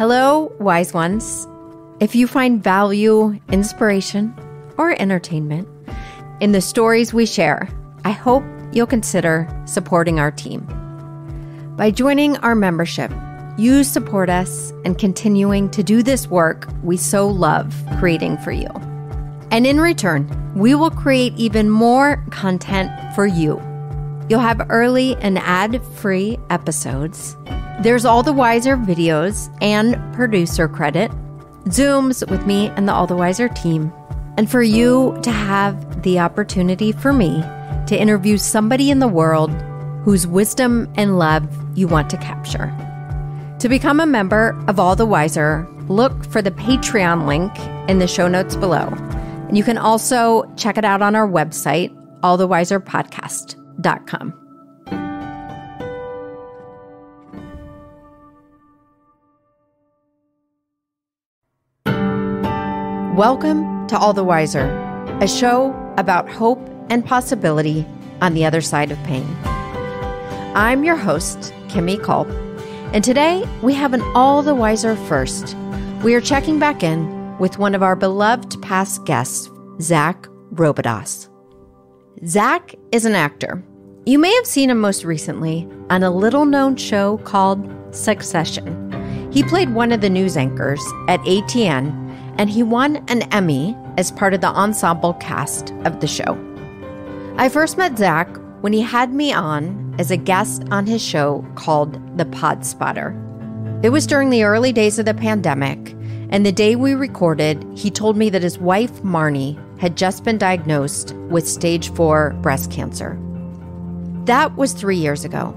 Hello, wise ones. If you find value, inspiration, or entertainment in the stories we share, I hope you'll consider supporting our team. By joining our membership, you support us in continuing to do this work we so love creating for you. And in return, we will create even more content for you. You'll have early and ad-free episodes. There's All the Wiser videos and producer credit, Zooms with me and the All the Wiser team, and for you to have the opportunity for me to interview somebody in the world whose wisdom and love you want to capture. To become a member of All the Wiser, look for the Patreon link in the show notes below. And you can also check it out on our website, allthewiserpodcast.com. Welcome to All the Wiser, a show about hope and possibility on the other side of pain. I'm your host, Kimmy Culp, and today we have an All the Wiser first. We are checking back in with one of our beloved past guests, Zack Robidas. Zack is an actor. You may have seen him most recently on a little-known show called Succession. He played one of the news anchors at ATN, and he won an Emmy as part of the ensemble cast of the show. I first met Zack when he had me on as a guest on his show called The Pod Spotter. It was during the early days of the pandemic, and the day we recorded, he told me that his wife, Marni, had just been diagnosed with stage 4 breast cancer. That was 3 years ago.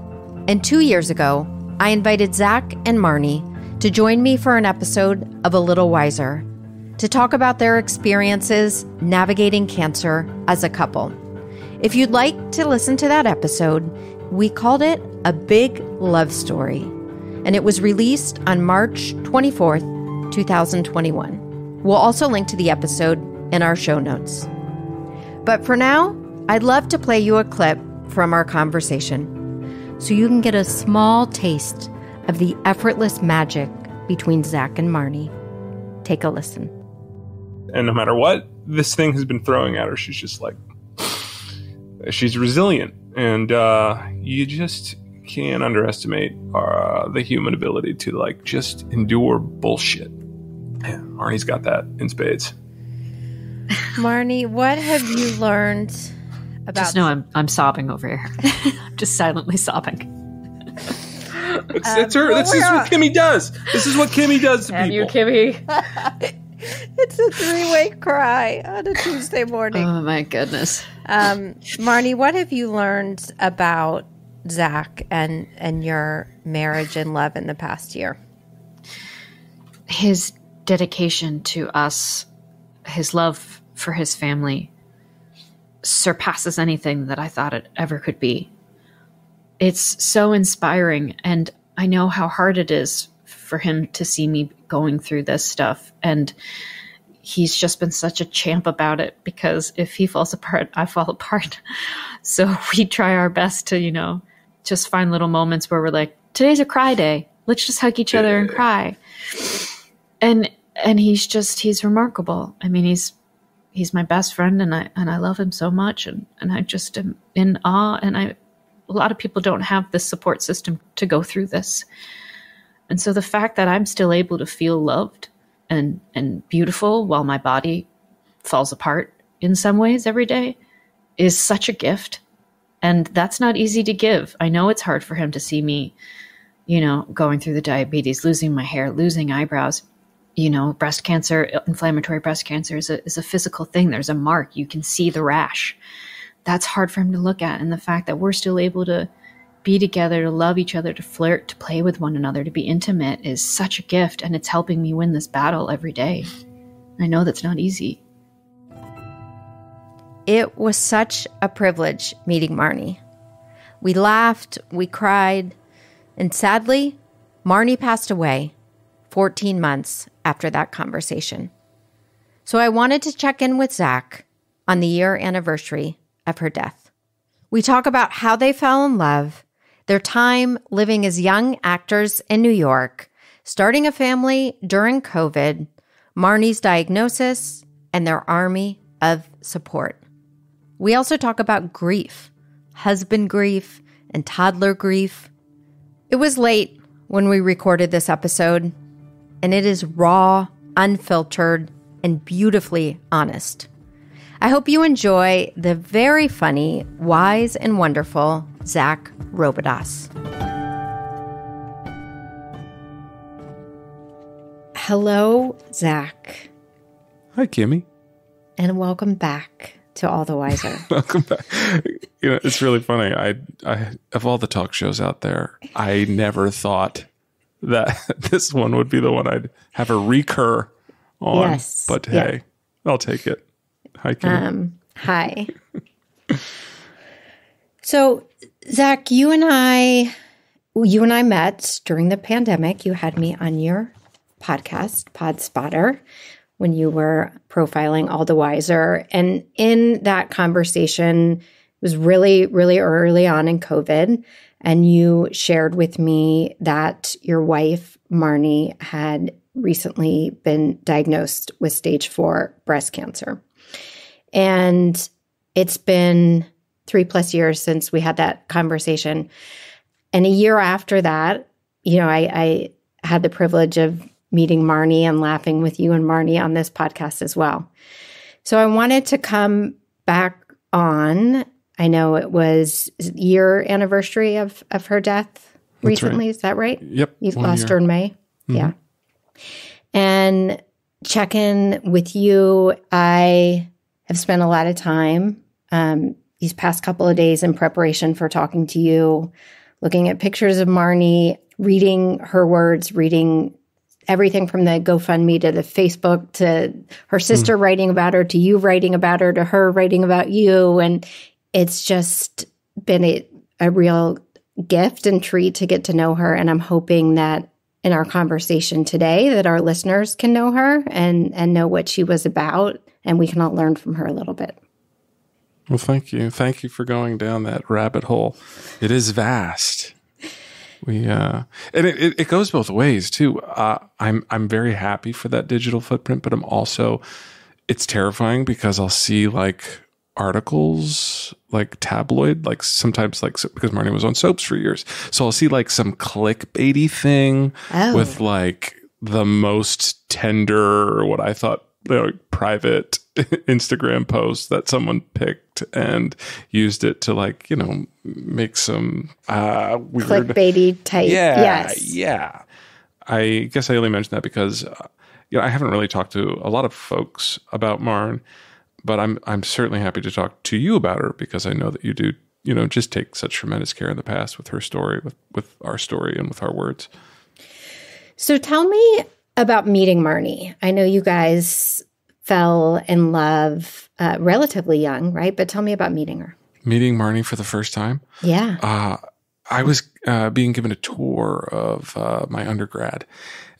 And 2 years ago, I invited Zack and Marni to join me for an episode of A Little Wiser, to talk about their experiences navigating cancer as a couple. If you'd like to listen to that episode, we called it A Big Love Story, and it was released on March 24th, 2021. We'll also link to the episode in our show notes. But for now, I'd love to play you a clip from our conversation so you can get a small taste of the effortless magic between Zack and Marni. Take a listen. And no matter what this thing has been throwing at her, she's just like, she's resilient. And you just can't underestimate the human ability to like just endure bullshit. Man, Marni's got that in spades. Marni, what have you learned about... Just know I'm sobbing over here. I'm just silently sobbing. It's her. This is what Kimmy does. This is what Kimmy does to people. You, Kimmy. It's a three-way cry on a Tuesday morning. Oh, my goodness. Marni, what have you learned about Zack and your marriage and love in the past year? His dedication to us, his love for his family, surpasses anything that I thought it ever could be. It's so inspiring, and I know how hard it is for him to see me going through this stuff, and he's just been such a champ about it, because if he falls apart, I fall apart. So we try our best to, just find little moments where we're like, today's a cry day. Let's just hug each other and cry. And he's remarkable. I mean, he's my best friend, and I love him so much, and I just am in awe, and a lot of people don't have this support system to go through this. And so the fact that I'm still able to feel loved and beautiful while my body falls apart in some ways every day is such a gift. And that's not easy to give. I know it's hard for him to see me, going through the diabetes, losing my hair, losing eyebrows. Breast cancer, inflammatory breast cancer is a physical thing. There's a mark. You can see the rash. That's hard for him to look at. And the fact that we're still able to be together, to love each other, to flirt, to play with one another, to be intimate is such a gift. And it's helping me win this battle every day. I know that's not easy. It was such a privilege meeting Marni. We laughed, we cried, and sadly, Marni passed away 14 months after that conversation. So I wanted to check in with Zack on the year anniversary of her death. We talk about how they fell in love, their time living as young actors in New York, starting a family during COVID, Marni's diagnosis, and their army of support. We also talk about grief, husband grief, and toddler grief. It was late when we recorded this episode, and it is raw, unfiltered, and beautifully honest. I hope you enjoy the very funny, wise, and wonderful Zack Robidas. Hello, Zack. Hi, Kimmy. And welcome back to All the Wiser. Welcome back. It's really funny. I of all the talk shows out there, I never thought that this one would be the one I'd have a recur on. Yes. But hey, I'll take it. Hi, Kimmy. Hi. So, Zack, you and I met during the pandemic. You had me on your podcast, Pod Spotter, when you were profiling All the Wiser. And in that conversation, it was really, really early on in COVID. And you shared with me that your wife, Marni, had recently been diagnosed with stage 4 breast cancer. And it's been 3+ years since we had that conversation. And a year after that, I had the privilege of meeting Marni and laughing with you and Marni on this podcast as well. So I wanted to come back on. I know it was year anniversary of her death recently. Right. Is that right? Yep. You lost her in May. Mm-hmm. Yeah. And check in with you. I have spent a lot of time these past couple of days in preparation for talking to you, looking at pictures of Marni, reading her words, reading everything from the GoFundMe to the Facebook to her sister writing about her, to you writing about her, to her writing about you. And it's just been a real gift and treat to get to know her. And I'm hoping that in our conversation today that our listeners can know her and know what she was about, and we can all learn from her a little bit. Well, thank you. Thank you for going down that rabbit hole. It is vast. And it goes both ways too. I'm very happy for that digital footprint, but it's terrifying because I'll see like articles, like tabloid, like sometimes because Marni was on soaps for years. So I'll see like some clickbaity thing with like the most tender, or what I thought private Instagram post that someone picked and used it to make some weird clickbaity type. Yeah. I guess I only mentioned that because I haven't really talked to a lot of folks about Marn, but I'm certainly happy to talk to you about her because I know that you do just take such tremendous care in the past with her story, with our story, and with our words. So tell me about meeting Marni. I know you guys fell in love relatively young, right? But tell me about meeting her. Meeting Marni for the first time? Yeah. I was being given a tour of my undergrad,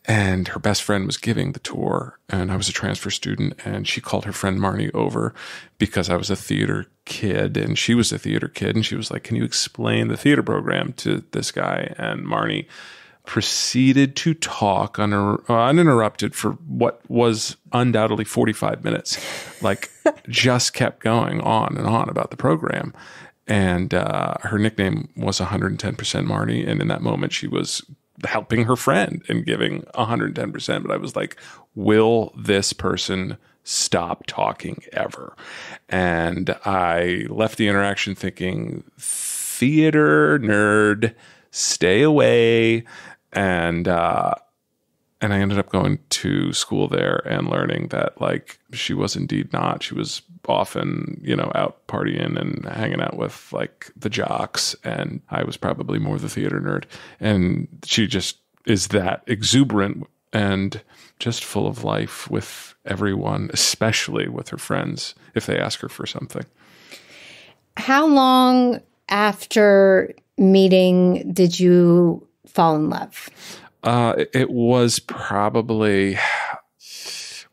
and her best friend was giving the tour, and I was a transfer student, and she called her friend Marni over because I was a theater kid, and she was a theater kid, and she was like, "Can you explain the theater program to this guy?" And Marni proceeded to talk uninterrupted for what was undoubtedly 45 minutes, just kept going on and on about the program. And her nickname was 110% Marni. And in that moment, she was helping her friend and giving 110%. But I was like, will this person stop talking ever? And I left the interaction thinking, theater nerd, stay away. And I ended up going to school there and learning that she was indeed not. She was often, out partying and hanging out with the jocks, and I was probably more the theater nerd. And she just is that exuberant and just full of life with everyone, especially with her friends if they ask her for something. How long after meeting did you fall in love? It was probably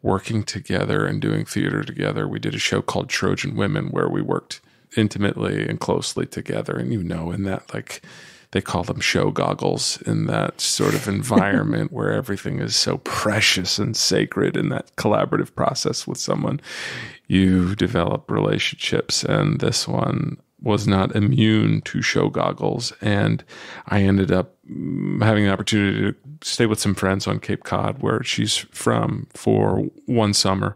working together and doing theater together. We did a show called Trojan Women where we worked intimately and closely together. And in that they call them show goggles in that sort of environment where everything is so precious and sacred in that collaborative process with someone. You develop relationships, and this one was not immune to show goggles. And I ended up having the opportunity to stay with some friends on Cape Cod, where she's from, for one summer,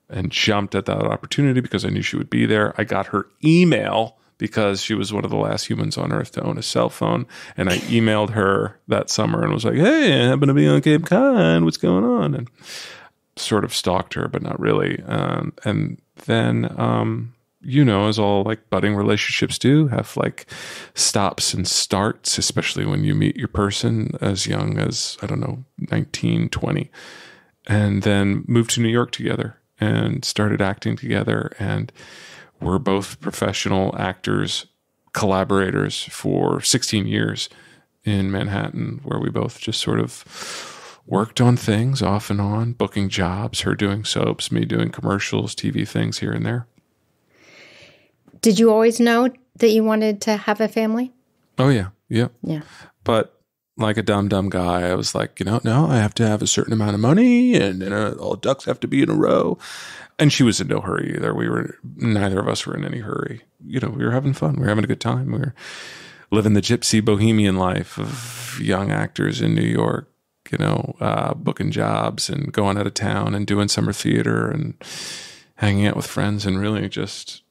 and jumped at that opportunity because I knew she would be there. I got her email because she was one of the last humans on Earth to own a cell phone. And I emailed her that summer and was like, hey, I happen to be on Cape Cod. What's going on? And sort of stalked her, but not really. And then, as all like budding relationships do, have like stops and starts, especially when you meet your person as young as, 19, 20. And then moved to New York together and started acting together. And we're both professional actors, collaborators for 16 years in Manhattan, where we both just sort of worked on things off and on, booking jobs, her doing soaps, me doing commercials, TV things here and there. Did you always know that you wanted to have a family? Oh, yeah. Yeah. Yeah. But like a dumb guy, I was like, no, I have to have a certain amount of money and all ducks have to be in a row. And she was in no hurry either. Neither of us were in any hurry. We were having fun. We were having a good time. We were living the gypsy bohemian life of young actors in New York, booking jobs and going out of town and doing summer theater and hanging out with friends and really just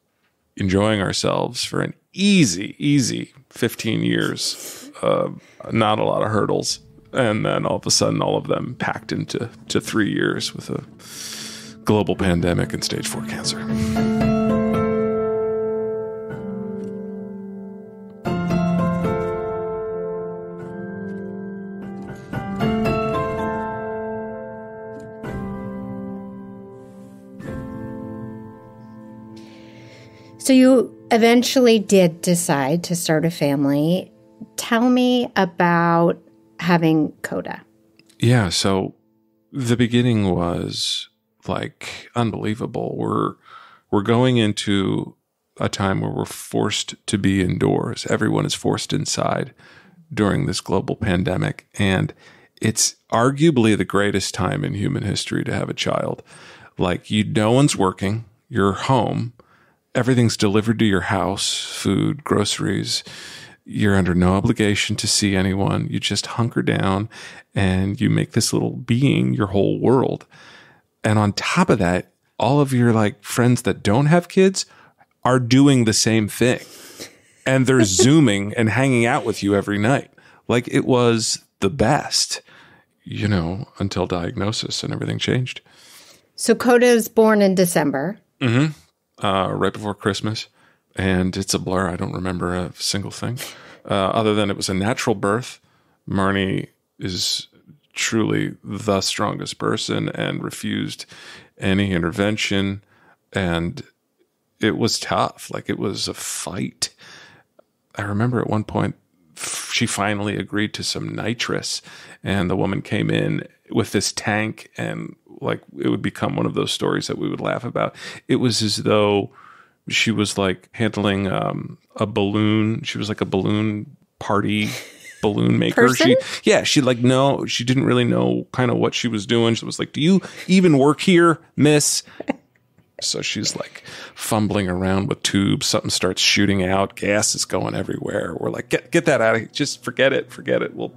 enjoying ourselves for an easy 15 years. Not a lot of hurdles. And then all of a sudden, all of them packed into 3 years with a global pandemic and stage 4 cancer. So you eventually did decide to start a family. Tell me about having Coda. Yeah, so the beginning was like unbelievable. We're going into a time where we're forced to be indoors. Everyone is forced inside during this global pandemic, and it's arguably the greatest time in human history to have a child. Like, no one's working, you're home, everything's delivered to your house, food, groceries. You're under no obligation to see anyone. You just hunker down and you make this little being your whole world. And on top of that, all of your like friends that don't have kids are doing the same thing. And they're Zooming and hanging out with you every night. Like, it was the best, until diagnosis and everything changed. So Coda is born in December. Mm-hmm. Right before Christmas. And it's a blur. I don't remember a single thing. Other than it was a natural birth. Marni is truly the strongest person and refused any intervention. And it was tough. Like, it was a fight. I remember at one point, she finally agreed to some nitrous. And the woman came in with this tank, and like, it would become one of those stories that we would laugh about. It was as though she was like handling a balloon. She was like a balloon maker. Person? She didn't really know kind of what she was doing. She was like, do you even work here, miss? So she's like fumbling around with tubes. Something starts shooting out. Gas is going everywhere. We're like, get that out of here. Just forget it. We'll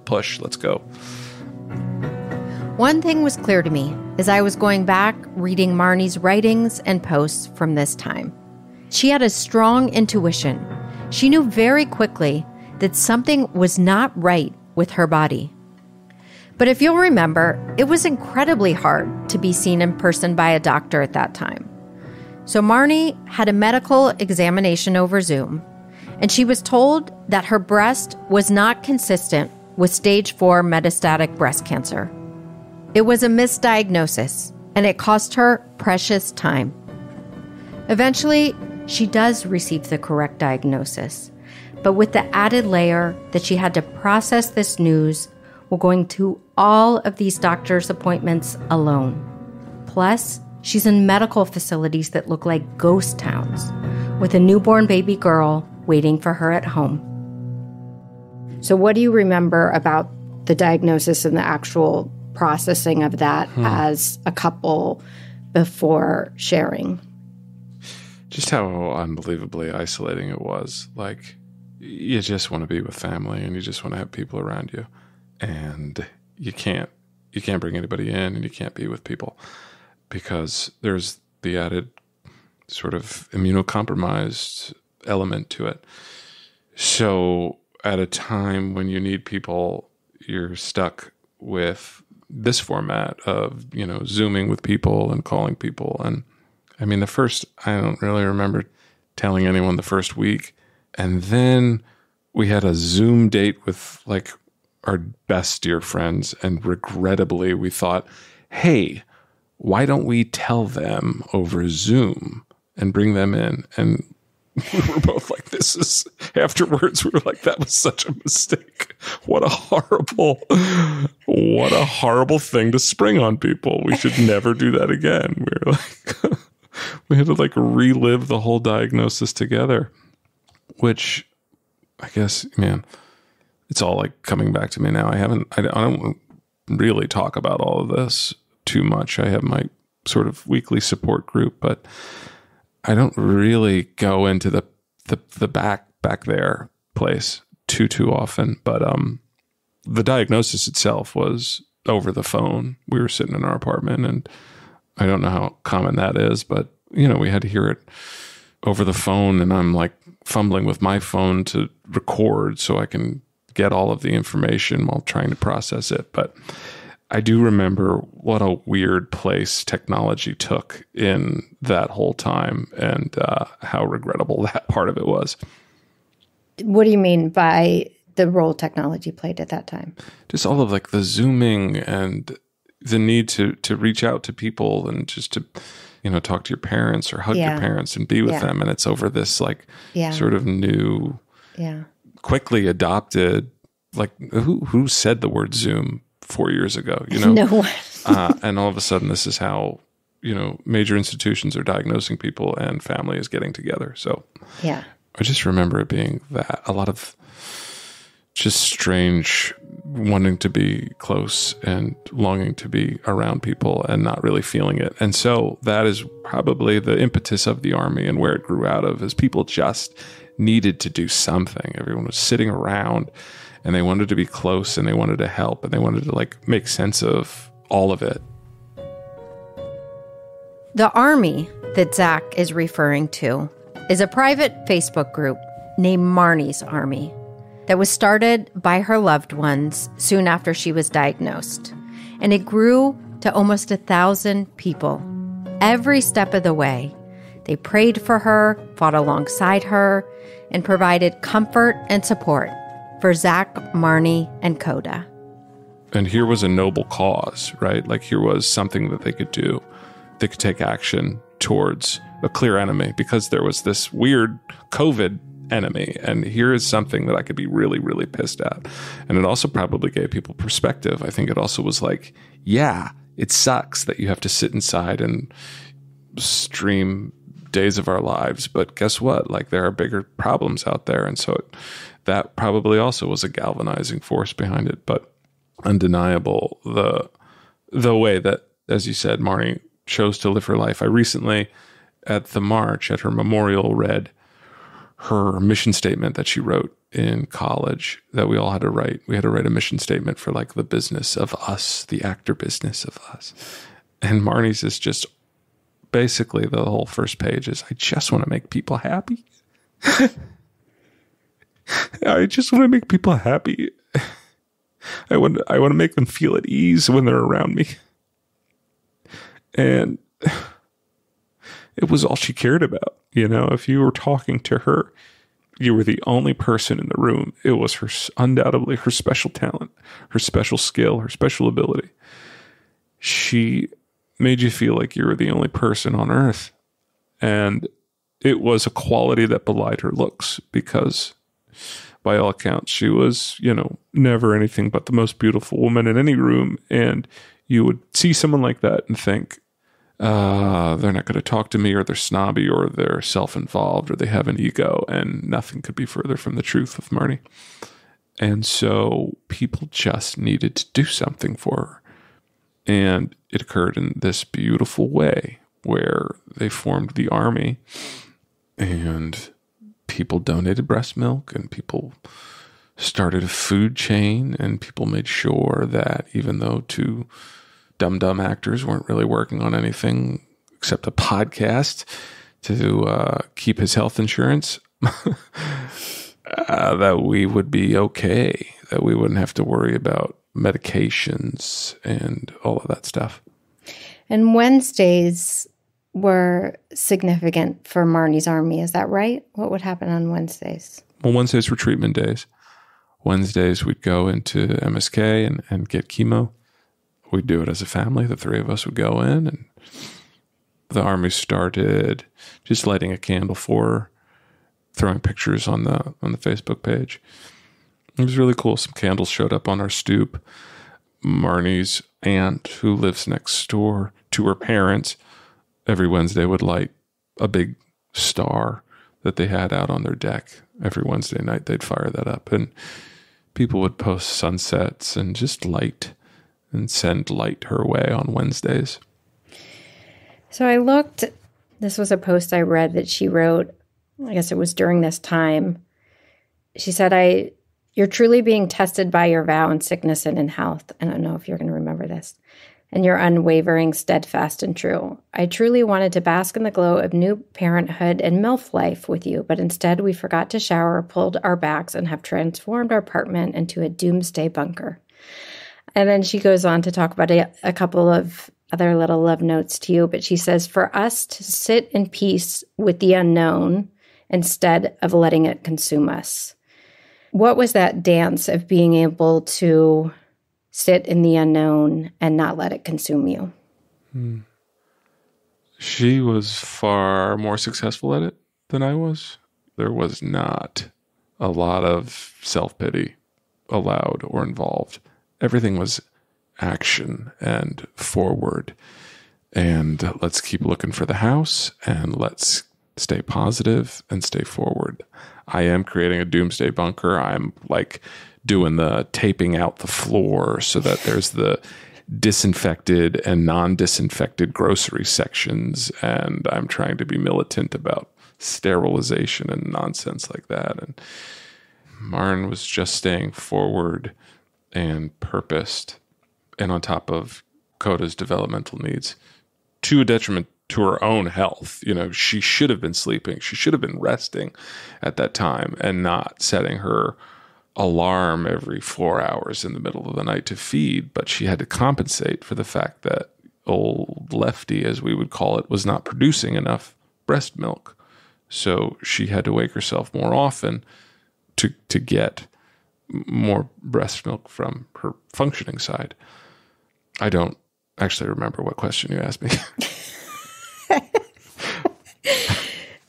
push. Let's go. One thing was clear to me as I was going back reading Marni's writings and posts from this time. She had a strong intuition. She knew very quickly that something was not right with her body. But if you'll remember, it was incredibly hard to be seen in person by a doctor at that time. So Marni had a medical examination over Zoom, and she was told that her breast was not consistent with stage 4 metastatic breast cancer. It was a misdiagnosis, and it cost her precious time. Eventually, she does receive the correct diagnosis, but with the added layer that she had to process this news while going to all of these doctor's appointments alone. Plus, she's in medical facilities that look like ghost towns, with a newborn baby girl waiting for her at home. So what do you remember about the diagnosis and the actual processing of that as a couple before sharing? Just how unbelievably isolating it was. Like, you just want to be with family and you just want to have people around you. And you can't bring anybody in and you can't be with people because there's the added sort of immunocompromised element to it. So at a time when you need people, you're stuck with this format of, Zooming with people and calling people. And I mean, I don't really remember telling anyone the first week. And then we had a Zoom date with like our best dear friends. And regrettably, we thought, hey, why don't we tell them over Zoom and bring them in? And we were both like, afterwards, we were like, that was such a mistake. What a horrible thing to spring on people. We should never do that again. We were like, we had to like relive the whole diagnosis together, which I guess, man, it's all like coming back to me now. I don't really talk about all of this too much. I have my sort of weekly support group, but I don't really go into the back there place too often. But the diagnosis itself was over the phone. We were sitting in our apartment, and I don't know how common that is, but we had to hear it over the phone, and I'm like fumbling with my phone to record so I can get all of the information while trying to process it. But I do remember what a weird place technology took in that whole time, and how regrettable that part of it was. What do you mean by the role technology played at that time? Just all of like the Zooming and the need to reach out to people and just to, talk to your parents or hug your parents and be with them. And it's over this like sort of new, quickly adopted, like who said the word Zoom 4 years ago, No one. And all of a sudden this is how, major institutions are diagnosing people and family is getting together. So I just remember it being that a lot of just strange wanting to be close and longing to be around people and not really feeling it. And so that is probably the impetus of the Army and where it grew out of, is people just needed to do something. Everyone was sitting around and they wanted to be close and they wanted to help and they wanted to like make sense of all of it. The Army that Zack is referring to is a private Facebook group named Marni's Army that was started by her loved ones soon after she was diagnosed. And it grew to almost 1,000 people. Every step of the way, they prayed for her, fought alongside her, and provided comfort and support for Zack, Marni, and Coda. And here was a noble cause, right? Like here was something that they could do. They could take action towards a clear enemy because there was this weird COVID enemy. And here is something that I could be really, really pissed at. And it also probably gave people perspective. I think it also was like, yeah, it sucks that you have to sit inside and stream days of our lives. But guess what? Like there are bigger problems out there. And so that probably also was a galvanizing force behind it. But undeniable, the way that, as you said, Marni chose to live her life. I recently, at the march, at her memorial, read her mission statement that she wrote in college that we all had to write. We had to write a mission statement for like the business of us, the actor business of us. And Marni's is just basically the whole first page is, I just want to make people happy. I just want to make people happy. I want to make them feel at ease when they're around me. And it was all she cared about. If you were talking to her, you were the only person in the room. It was undoubtedly her special talent, her special skill, her special ability. She made you feel like you were the only person on earth. And it was a quality that belied her looks because by all accounts, she was, never anything but the most beautiful woman in any room. And you would see someone like that and think, they're not going to talk to me, or they're snobby, or they're self-involved, or they have an ego. And nothing could be further from the truth with Marni. And so people just needed to do something for her. And it occurred in this beautiful way where they formed the army and people donated breast milk and people started a food chain and people made sure that even though two dumb actors weren't really working on anything except a podcast to keep his health insurance, that we would be okay, that we wouldn't have to worry about medications and all of that stuff. And Wednesdays were significant for Marni's army. Is that right? What would happen on Wednesdays? Well, Wednesdays were treatment days. Wednesdays we'd go into MSK and get chemo. We'd do it as a family. The three of us would go in, and the army started just lighting a candle for her, throwing pictures on the Facebook page. It was really cool. Some candles showed up on our stoop. Marni's aunt, who lives next door to her parents, every Wednesday would light a big star that they had out on their deck. Every Wednesday night they'd fire that up, and people would post sunsets and just light and send light her way on Wednesdays. So I looked, this was a post I read that she wrote, I guess it was during this time. She said, you're truly being tested by your vow in sickness and in health. I don't know if you're going to remember this. And you're unwavering, steadfast, and true. I truly wanted to bask in the glow of new parenthood and MILF life with you, but instead we forgot to shower, pulled our backs, and have transformed our apartment into a doomsday bunker. And then she goes on to talk about a couple of other little love notes to you, but she says, for us to sit in peace with the unknown instead of letting it consume us. What was that dance of being able to sit in the unknown and not let it consume you? She was far more successful at it than I was. There was not a lot of self-pity allowed or involved. Everything was action and forward. And let's keep looking for the house and let's stay positive and stay forward. I am creating a doomsday bunker. I'm like doing the taping out the floor so that there's the disinfected and non-disinfected grocery sections. And I'm trying to be militant about sterilization and nonsense like that. And Marn was just staying forward and purposed, and on top of Coda's developmental needs, to a detriment to her own health. You know, she should have been sleeping. She should have been resting at that time and not setting her alarm every 4 hours in the middle of the night to feed. But she had to compensate for the fact that old Lefty, as we would call it, was not producing enough breast milk. So she had to wake herself more often to get more breast milk from her functioning side. I don't actually remember what question you asked me.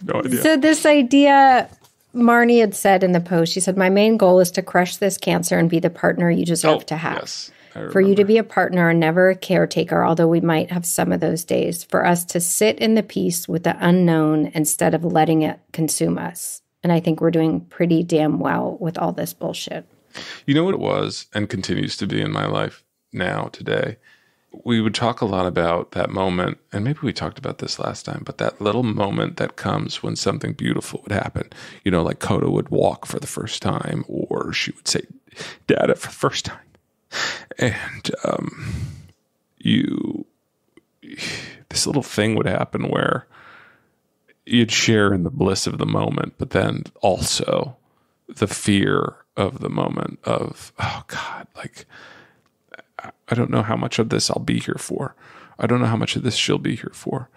No idea. So this idea, Marni had said in the post, she said, my main goal is to crush this cancer and be the partner you deserve to have. Yes, for you to be a partner and never a caretaker, although we might have some of those days. For us to sit in the peace with the unknown instead of letting it consume us. And I think we're doing pretty damn well with all this bullshit. You know what it was and continues to be in my life now, today? We would talk a lot about that moment, and maybe we talked about this last time, but that little moment that comes when something beautiful would happen. You know, like Coda would walk for the first time, or she would say, Dada, for the first time. And this little thing would happen where you'd share in the bliss of the moment, but then also the fear of the moment of, oh God, like, I don't know how much of this I'll be here for. I don't know how much of this she'll be here for.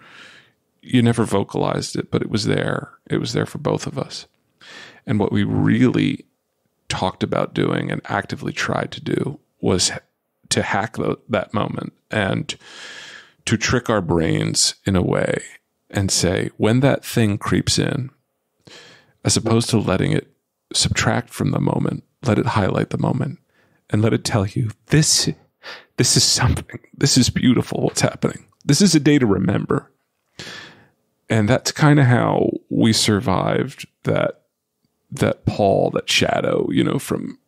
You never vocalized it, but it was there. It was there for both of us. And what we really talked about doing and actively tried to do was to hack that moment and to trick our brains in a way and say, when that thing creeps in, as opposed to letting it subtract from the moment, let it highlight the moment and let it tell you, this is something. This is beautiful what's happening. This is a day to remember. And that's kind of how we survived that pall, that shadow, you know, from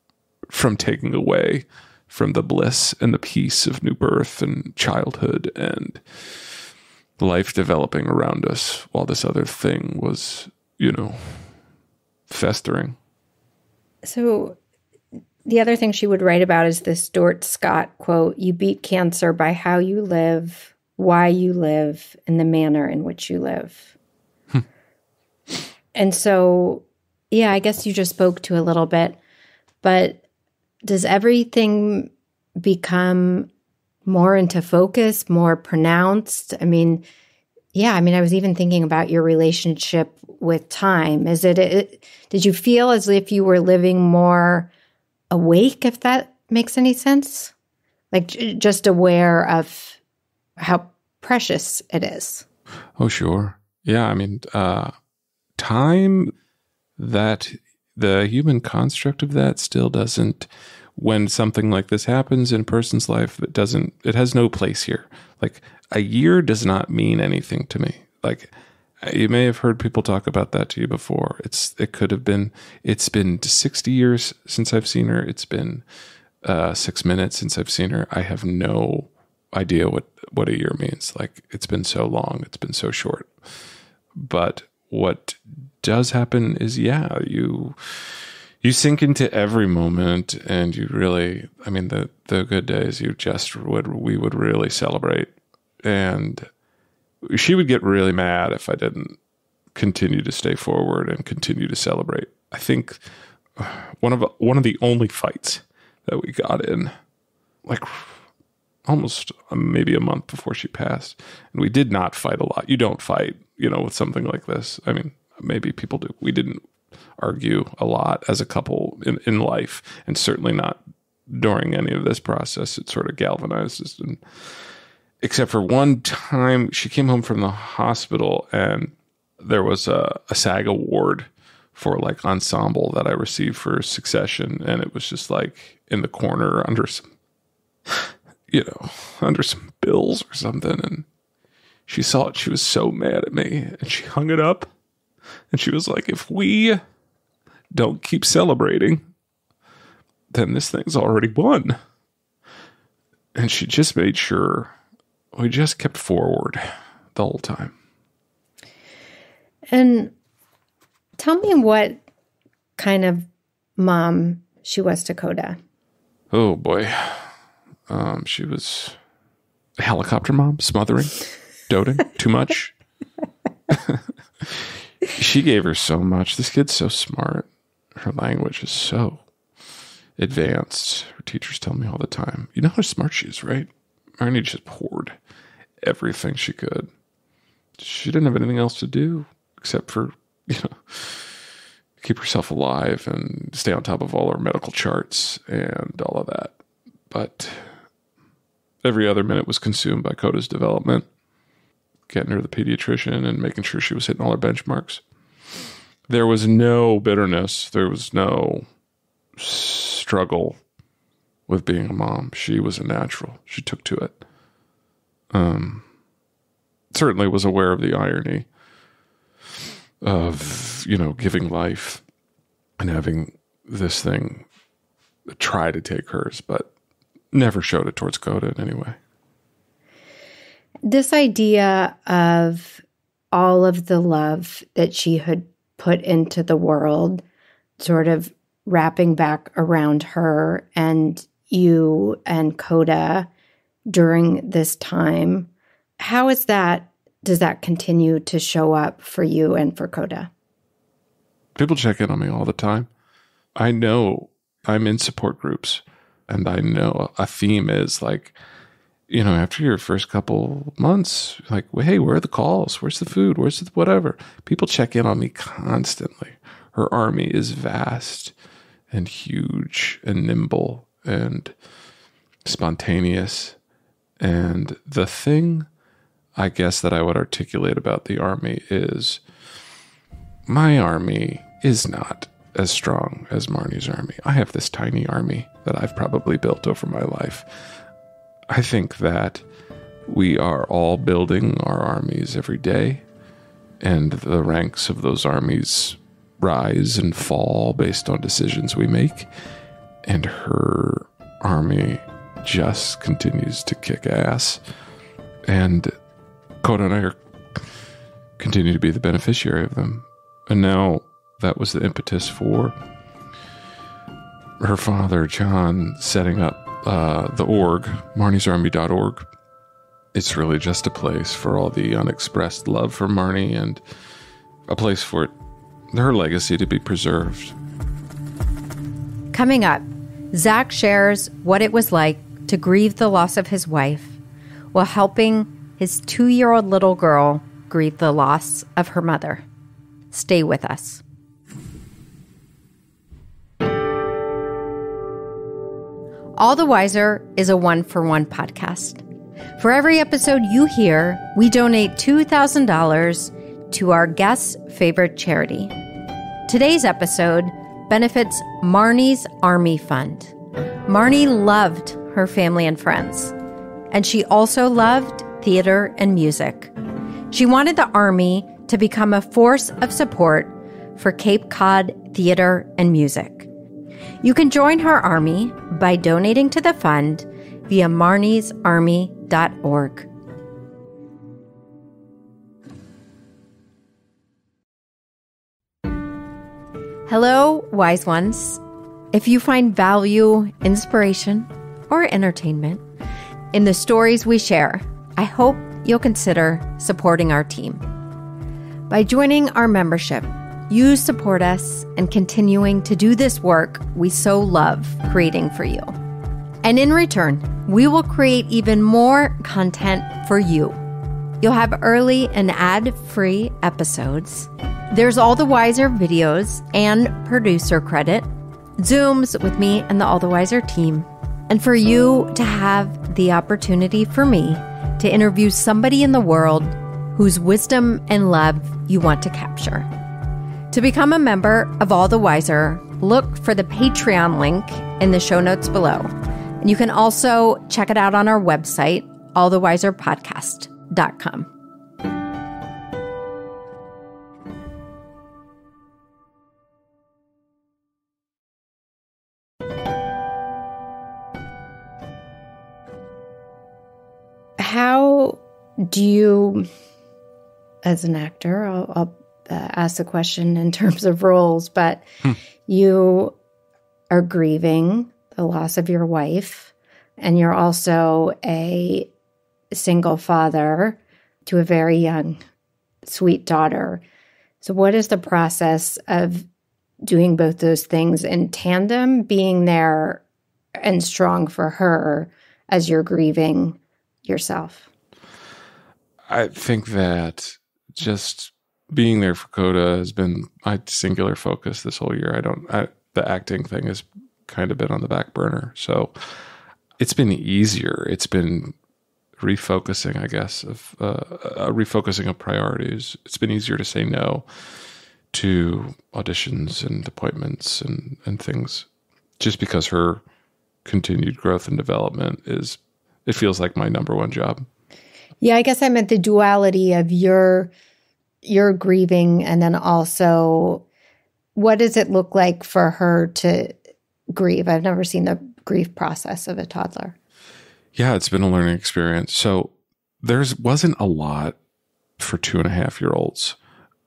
from taking away from the bliss and the peace of new birth and childhood and life developing around us while this other thing was, festering. So the other thing she would write about is this Stuart Scott quote, "You beat cancer by how you live, why you live, and the manner in which you live." And so, yeah, I guess you just spoke to a little bit, but does everything become more into focus, more pronounced? I was even thinking about your relationship with time. Did you feel as if you were living more awake, if that makes any sense? Like just aware of how precious it is? Oh, sure. Yeah, time, that the human construct of that still doesn't, when something like this happens in a person's life, it has no place here. Like a year does not mean anything to me. Like you may have heard people talk about that to you before. It's been 60 years since I've seen her. It's been 6 minutes since I've seen her. I have no idea what a year means. Like it's been so long. It's been so short. But what does happen is, you sink into every moment, and you really, the good days we would really celebrate. And she would get really mad if I didn't continue to stay forward and continue to celebrate. I think one of the only fights that we got in, like almost maybe a month before she passed, and we did not fight a lot. You don't fight, with something like this. Maybe people do. We didn't argue a lot as a couple in life, and certainly not during any of this process. It sort of galvanized us. And except for one time, she came home from the hospital, and there was a SAG award for like ensemble that I received for Succession, and it was just like in the corner under some bills or something. And she saw it. She was so mad at me, and she hung it up. And she was like, if we don't keep celebrating, then this thing's already won. And she just made sure we just kept forward the whole time. And tell me what kind of mom she was to Coda. Oh, boy. She was a helicopter mom, smothering, doting, too much. She gave her so much. This kid's so smart. Her language is so advanced. Her teachers tell me all the time. You know how smart she is, right? Marni just poured everything she could. She didn't have anything else to do except for, keep herself alive and stay on top of all her medical charts and all of that. But every other minute was consumed by Coda's development, getting her to the pediatrician and making sure she was hitting all her benchmarks. There was no bitterness. There was no struggle with being a mom. She was a natural. She took to it. Certainly was aware of the irony of, giving life and having this thing try to take hers, but never showed it towards Coda in any way. This idea of all of the love that she had put into the world, sort of wrapping back around her and you and Coda during this time, how does that continue to show up for you and for Coda? People check in on me all the time. I know I'm in support groups, and I know a theme is like, after your first couple months, like, well, hey, where are the calls? Where's the food? Where's the whatever? People check in on me constantly. Her army is vast and huge and nimble and spontaneous. And the thing, I guess, that I would articulate about the army is my army is not as strong as Marni's army. I have this tiny army that I've probably built over my life. I think that we are all building our armies every day, and the ranks of those armies rise and fall based on decisions we make. and her army just continues to kick ass. And Coda and I continue to be the beneficiary of them. And now that was the impetus for her father, John, setting up the org, marnisarmy.org. It's really just a place for all the unexpressed love for Marni and a place for her legacy to be preserved. Coming up, Zack shares what it was like to grieve the loss of his wife while helping his 2-year-old little girl grieve the loss of her mother. Stay with us. All the Wiser is a 1-for-1 podcast. For every episode you hear, we donate $2,000 to our guest's favorite charity. Today's episode benefits Marni's Army Fund. Marni loved her family and friends, and she also loved theater and music. She wanted the Army to become a force of support for Cape Cod theater and music. You can join her Army by donating to the fund via marnisarmy.org. Hello, wise ones. If you find value, inspiration, or entertainment in the stories we share, I hope you'll consider supporting our team. By joining our membership, you support us in continuing to do this work we so love creating for you. And in return, we will create even more content for you. You'll have early and ad-free episodes. There's All the Wiser videos and producer credit, Zooms with me and the All the Wiser team, and for you to have the opportunity for me to interview somebody in the world whose wisdom and love you want to capture. To become a member of All the Wiser, look for the Patreon link in the show notes below. And you can also check it out on our website, allthewiserpodcast.com. How do you, as an actor, I'll ask the question in terms of roles, but you are grieving the loss of your wife, and you're also a single father to a very young, sweet daughter. So what is the process of doing both those things in tandem, being there and strong for her as you're grieving yourself? I think that just being there for Coda has been my singular focus this whole year. The acting thing has kind of been on the back burner. So it's been easier. It's been refocusing, I guess, of refocusing of priorities. It's been easier to say no to auditions and appointments and things just because her continued growth and development it feels like my number one job. Yeah, I guess I meant the duality of your grieving, and then also what does it look like for her to grieve? I've never seen the grief process of a toddler. Yeah, it's been a learning experience. So there wasn't a lot for 2.5-year-olds.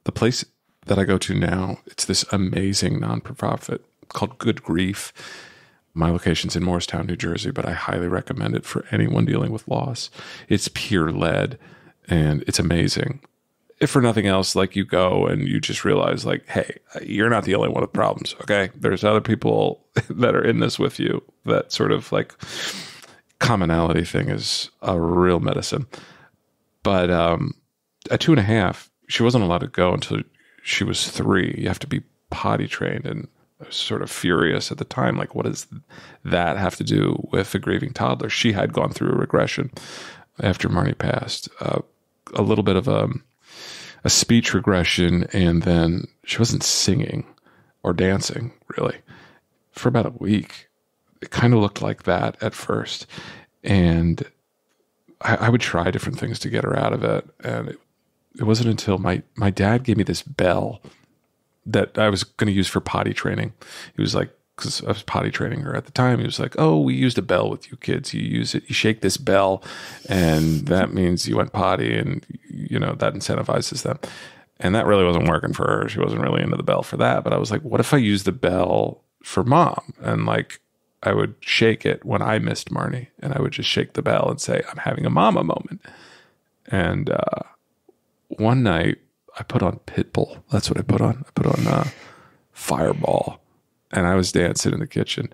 The place that I go to now, it's this amazing non-profit called Good Grief. My location's in Morristown, New Jersey, but I highly recommend it for anyone dealing with loss. It's peer-led, and it's amazing. If for nothing else, like, you go and you just realize, like, hey, you're not the only one with problems, okay? There's other people that are in this with you. That sort of, like, commonality thing is a real medicine. But at 2.5, she wasn't allowed to go until she was 3. You have to be potty trained, and I was sort of furious at the time. Like, what does that have to do with a grieving toddler? She had gone through a regression after Marni passed, a little bit of a speech regression, and then she wasn't singing or dancing, really, for about a week. It kind of looked like that at first, and I would try different things to get her out of it, and it wasn't until my dad gave me this bell that I was going to use for potty training. It was like because I was potty training her at the time. He was like, "Oh, we used a bell with you kids. You use it, you shake this bell, and that means you went potty, and that incentivizes them." And that really wasn't working for her. She wasn't really into the bell for that. But I was like, what if I use the bell for mom? And like, I would shake it when I missed Marni, and I would just shake the bell and say, "I'm having a mama moment." And one night I put on Pitbull. That's what I put on. I put on Fireball, and I was dancing in the kitchen,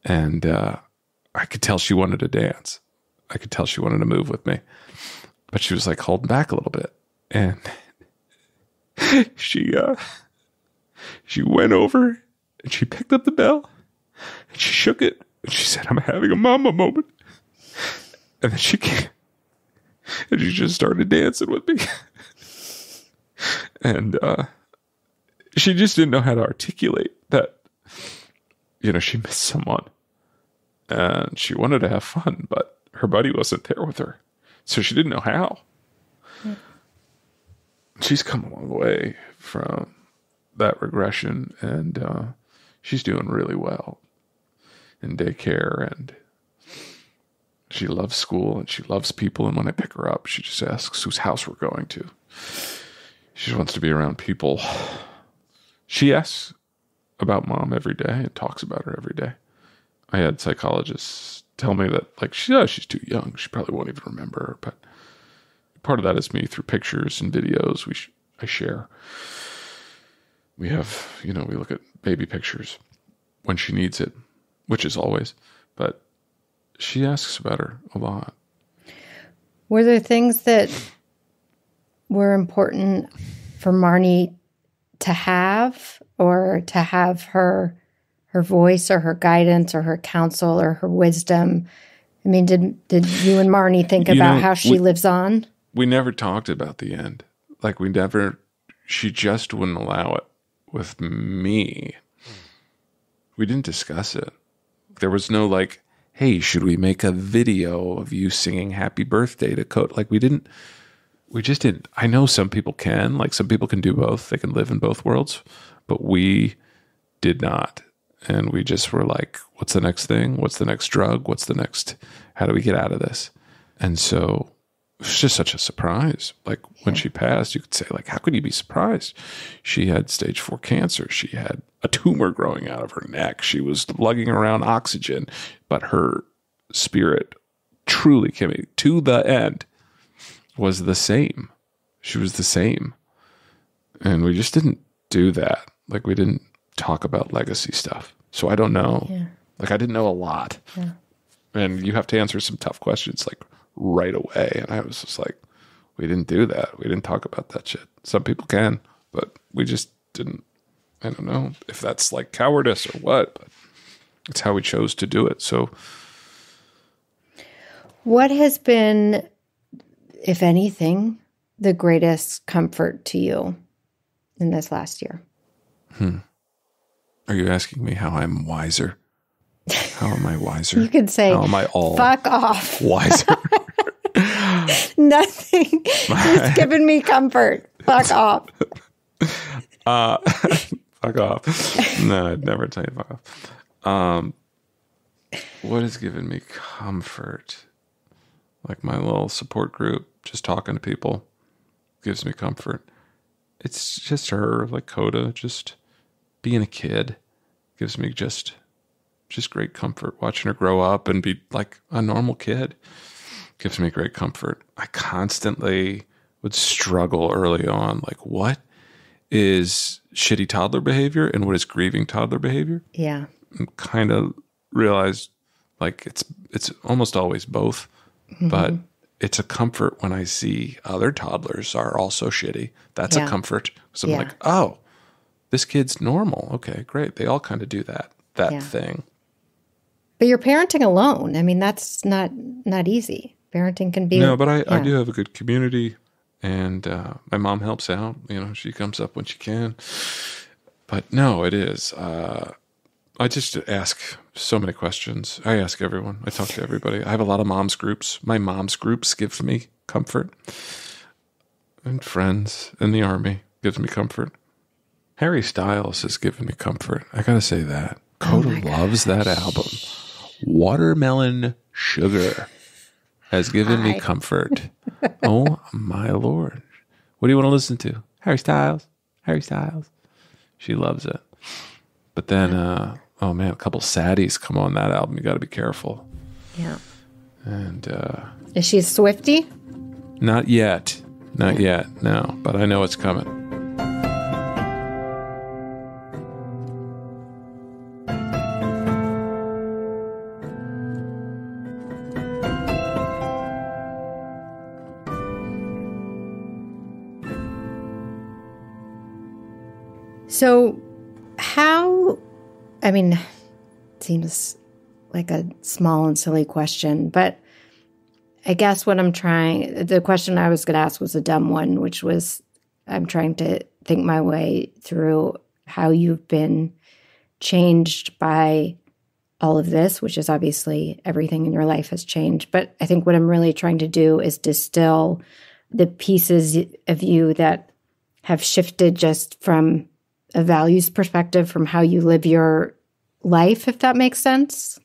and I could tell she wanted to dance. I could tell she wanted to move with me, but she was like holding back a little bit. And she went over and she picked up the bell and she shook it and she said, "I'm having a mama moment." And then she came and she just started dancing with me. And she just didn't know how to articulate that, she missed someone and she wanted to have fun, but her buddy wasn't there with her. So she didn't know how. She's come a long way from that regression, and she's doing really well in daycare, and she loves school and she loves people. And when I pick her up, she just asks whose house we're going to. She just wants to be around people. She asks about mom every day and talks about her every day. I had psychologists tell me that, like, she's too young. She probably won't even remember her, but part of that is me through pictures and videos I share. We have, we look at baby pictures when she needs it, which is always, but she asks about her a lot. Were there things that were important for Marni to have, or to have her voice or her guidance or her counsel or her wisdom? I mean, did you and Marni think about how she lives on? We never talked about the end. Like, she just wouldn't allow it with me. We didn't discuss it. There was no like, "Hey, should we make a video of you singing happy birthday to Coat?" Like, we just didn't. I know some people can, like, some people can do both. They can live in both worlds, but we did not. And we just were like, what's the next thing? What's the next drug? How do we get out of this? And so it was just such a surprise. Like, when she passed, you could say, like, how could you be surprised? She had stage 4 cancer. She had a tumor growing out of her neck. She was lugging around oxygen, but her spirit truly, Kimmy, to the end, was the same. She was the same. And we just didn't do that. Like, we didn't talk about legacy stuff. So I don't know. Yeah. Like, I didn't know a lot. Yeah. And you have to answer some tough questions, like, right away. And I was just like, we didn't do that. We didn't talk about that shit. Some people can, but we just didn't. I don't know if that's like cowardice or what, but it's how we chose to do it. So what has been, if anything, the greatest comfort to you in this last year? Are you asking me how I'm wiser? How am I wiser? You could say, how am I all fuck off. Wiser? Nothing. It's given me comfort. Fuck off. Fuck off. No, I'd never tell you fuck off. What has given me comfort? Like, my little support group, just talking to people gives me comfort. It's just her, like Coda, just being a kid gives me just great comfort. Watching her grow up and be like a normal kid gives me great comfort. I constantly would struggle early on, like, what is shitty toddler behavior and what is grieving toddler behavior? Yeah. And kind of realized, like, it's almost always both, but it's a comfort when I see other toddlers are also shitty. That's a comfort. So I'm like, oh, this kid's normal. Okay, great. They all kind of do that thing. But you're parenting alone. I mean, that's not easy. Parenting can be... No, but I do have a good community, and my mom helps out. She comes up when she can. But no, it is. I just ask so many questions. I ask everyone. I talk to everybody. I have a lot of moms groups. My moms groups give me comfort. And friends in the army gives me comfort. Harry Styles has given me comfort. I got to say that. Coda loves that album. Watermelon Sugar has given me comfort. Oh, my Lord. What do you want to listen to? Harry Styles. Harry Styles. She loves it. But then, oh man, a couple saddies come on that album. You got to be careful. Yeah. And is she a Swiftie? Not yet. Not yet, no. But I know it's coming. So it seems like a small and silly question, but I guess the question I was going to ask was a dumb one, which was, I'm trying to think my way through how you've been changed by all of this, which is obviously everything in your life has changed. But I think what I'm really trying to do is distill the pieces of you that have shifted just from a values perspective, from how you live your life, if that makes sense.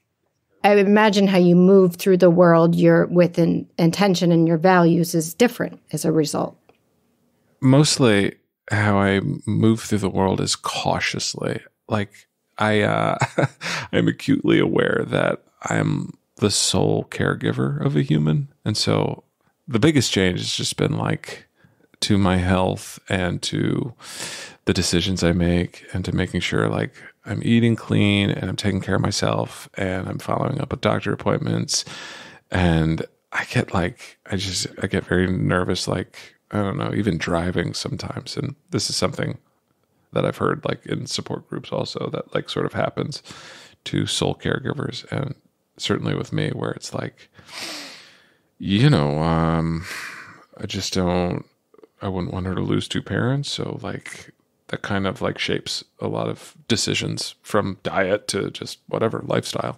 I would imagine how you move through the world, with an intention, and your values is different as a result. Mostly how I move through the world is cautiously. Like I I'm acutely aware that I'm the sole caregiver of a human. And so the biggest change has just been like to my health and to the decisions I make and to making sure like I'm eating clean and I'm taking care of myself and I'm following up with doctor appointments. And I get very nervous, like, I don't know, even driving sometimes. And this is something that I've heard like in support groups also that like sort of happens to sole caregivers. And certainly with me where it's like, I wouldn't want her to lose two parents. So like that kind of like shapes a lot of decisions from diet to just whatever lifestyle.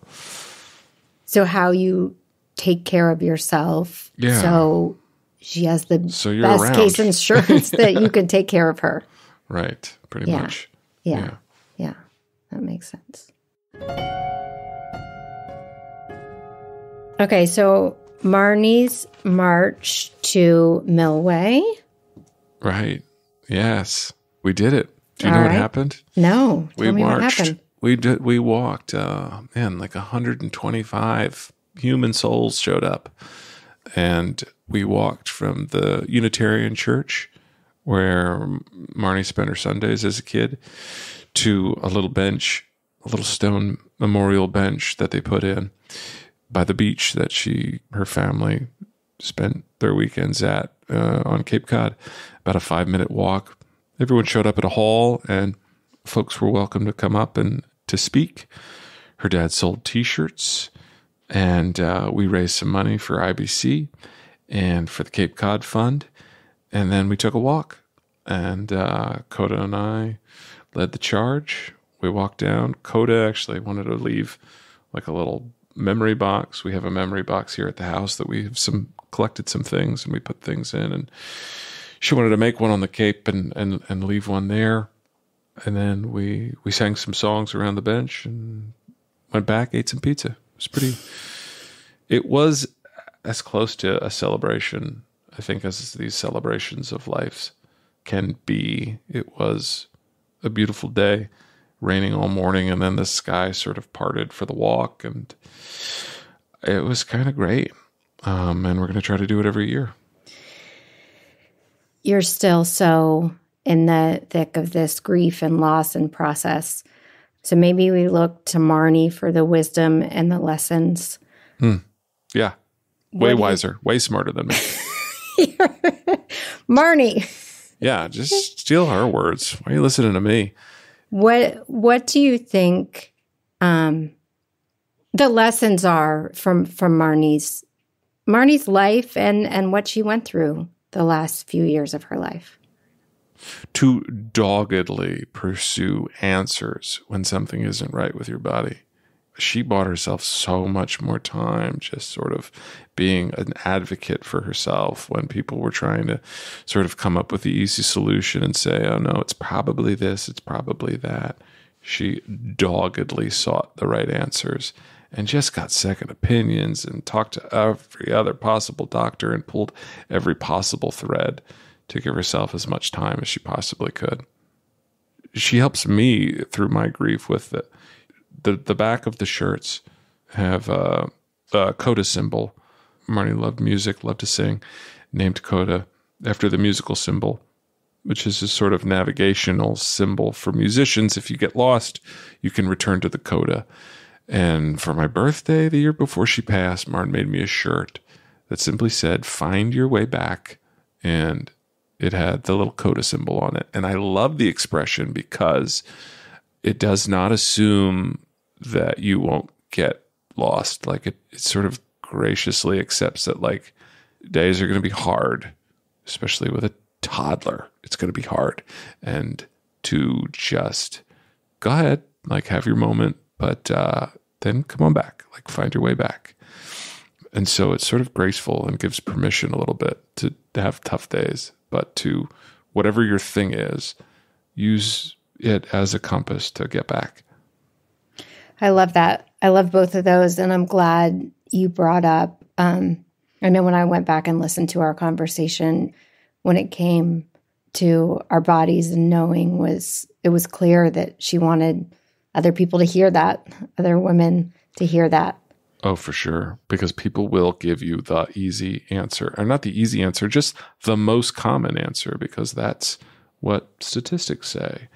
So how you take care of yourself. Yeah. So she has the you're best around. case insurance that you can take care of her. Right. Pretty much. Yeah. That makes sense. Okay. So Marni's march to Millway. Right. Yes. We did it. Do you know what happened? No. We Tell me marched. What happened. We walked, like 125 human souls showed up. And we walked from the Unitarian Church, where Marni spent her Sundays as a kid, to a little bench, a little stone memorial bench that they put in by the beach that her family spent their weekends at on Cape Cod. About a 5-minute walk. Everyone showed up at a hall, and folks were welcome to come up and to speak. Her dad sold T-shirts, and we raised some money for IBC and for the Cape Cod Fund. And then we took a walk, and Coda and I led the charge. We walked down. Coda actually wanted to leave like a little memory box. We have a memory box here at the house that we have collected some things, and we put things in, and she wanted to make one on the Cape and leave one there. And then we sang some songs around the bench and went back, ate some pizza. It was as close to a celebration, I think, as these celebrations of life can be. It was a beautiful day, raining all morning, and then the sky sort of parted for the walk, and it was kind of great. And we're going to try to do it every year. You're still so in the thick of this grief and loss and process. So maybe we look to Marni for the wisdom and the lessons. Yeah. Way wiser, way smarter than me. Marni. Yeah, just steal her words. Why are you listening to me? What do you think the lessons are from Marni's life and what she went through the last few years of her life? To doggedly pursue answers when something isn't right with your body. She bought herself so much more time just sort of being an advocate for herself when people were trying to sort of come up with the easy solution and say, oh no, it's probably this, it's probably that. She doggedly sought the right answers and just got second opinions and talked to every other possible doctor and pulled every possible thread to give herself as much time as she possibly could. She helps me through my grief with the back of the shirts have a coda symbol. Marni loved music, loved to sing, named coda after the musical symbol, which is a sort of navigational symbol for musicians. If you get lost, you can return to the coda. And for my birthday, the year before she passed, Martin made me a shirt that simply said, "Find your way back." And it had the little coda symbol on it. And I love the expression because it does not assume that you won't get lost. Like it sort of graciously accepts that like days are going to be hard, especially with a toddler. It's going to be hard. And to just go ahead, like have your moment, but then come on back, like find your way back. And so it's sort of graceful and gives permission a little bit to have tough days, but to whatever your thing is, use it as a compass to get back. I love that. I love both of those. And I'm glad you brought up, I know when I went back and listened to our conversation, when it came to our bodies and knowing it was clear that she wanted other people to hear that, other women to hear that. Oh, for sure. Because people will give you the easy answer. Or not the easy answer, just the most common answer, because that's what statistics say.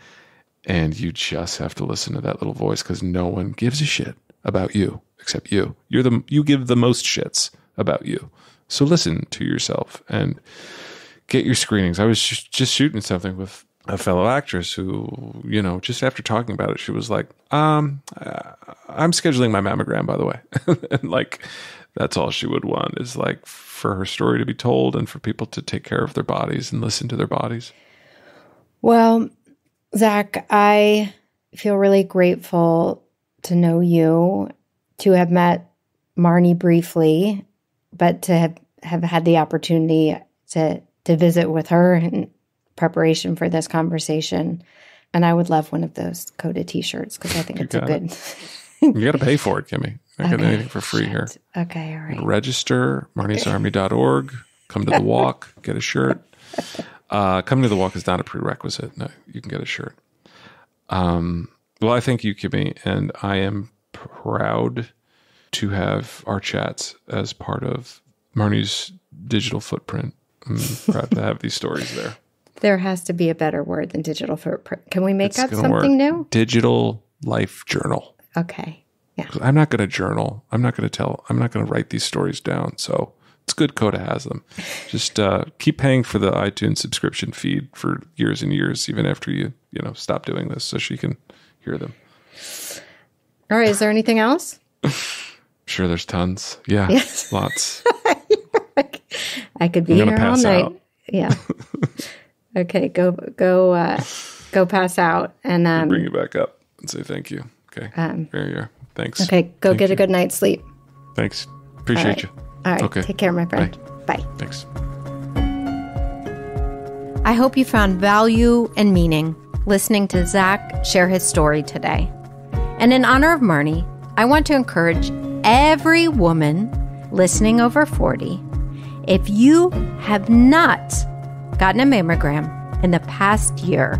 And you just have to listen to that little voice because no one gives a shit about you except you. You give the most shits about you. So listen to yourself and get your screenings. I was just shooting something with a fellow actress who, just after talking about it, she was like, I'm scheduling my mammogram, by the way. And like, that's all she would want is like for her story to be told and for people to take care of their bodies and listen to their bodies. Well, Zack, I feel really grateful to know you, to have met Marni briefly, but to have had the opportunity to visit with her in preparation for this conversation. And I would love one of those coda t-shirts because I think it's a good... You got to pay for it, Kimmy. Not getting anything for free here. Okay, all right. Register, marnisarmy.org. Come to the walk, get a shirt. Coming to the walk is not a prerequisite. No, you can get a shirt. Well, I thank you, Kimmy, and I am proud to have our chats as part of Marni's digital footprint. I'm proud to have these stories there. There has to be a better word than digital footprint. Can we make up something new? Digital life journal. Okay. Yeah. I'm not going to journal. I'm not going to write these stories down. So it's good Coda has them. Just keep paying for the iTunes subscription feed for years and years, even after you stop doing this, so she can hear them. All right. Is there anything else? Sure, there's tons. Yeah, yes. Lots. I could be here all night. Out. Yeah. Okay, go pass out and bring you back up and say thank you. Okay, there you are. Thanks. Okay, go get a good night's sleep. Thanks. Appreciate you. All right. Okay. Take care, my friend. Bye. Thanks. I hope you found value and meaning listening to Zack share his story today. And in honor of Marni, I want to encourage every woman listening over 40, if you have not gotten a mammogram in the past year,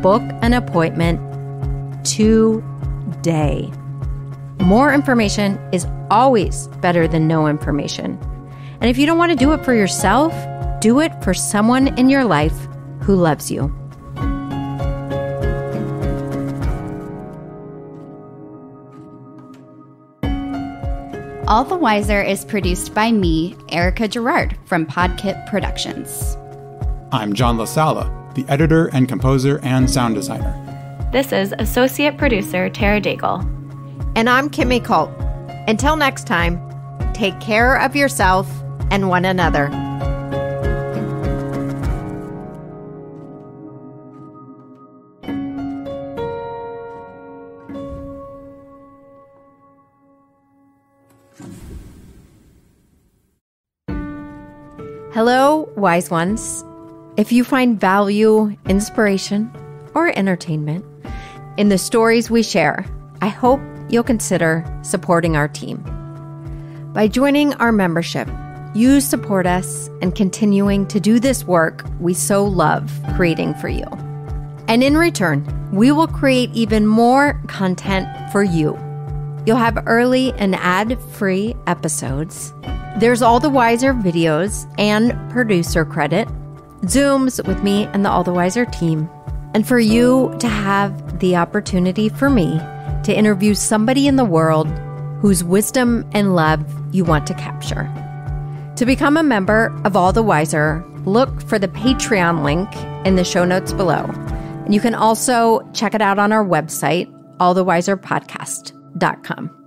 book an appointment today. More information is always better than no information. And if you don't want to do it for yourself, do it for someone in your life who loves you. All the Wiser is produced by me, Erica Gerard, from Podkit Productions. I'm John LaSala, the editor and composer and sound designer. This is associate producer Tara Daigle. And I'm Kimmy Culp. Until next time, take care of yourself and one another. Hello, wise ones. If you find value, inspiration, or entertainment in the stories we share, I hope you'll consider supporting our team. By joining our membership, you support us in continuing to do this work we so love creating for you. And in return, we will create even more content for you. You'll have early and ad-free episodes. There's All the Wiser videos and producer credit, Zooms with me and the All the Wiser team, and for you to have the opportunity for me to interview somebody in the world whose wisdom and love you want to capture. To become a member of All the Wiser, look for the Patreon link in the show notes below. And you can also check it out on our website, allthewiserpodcast.com.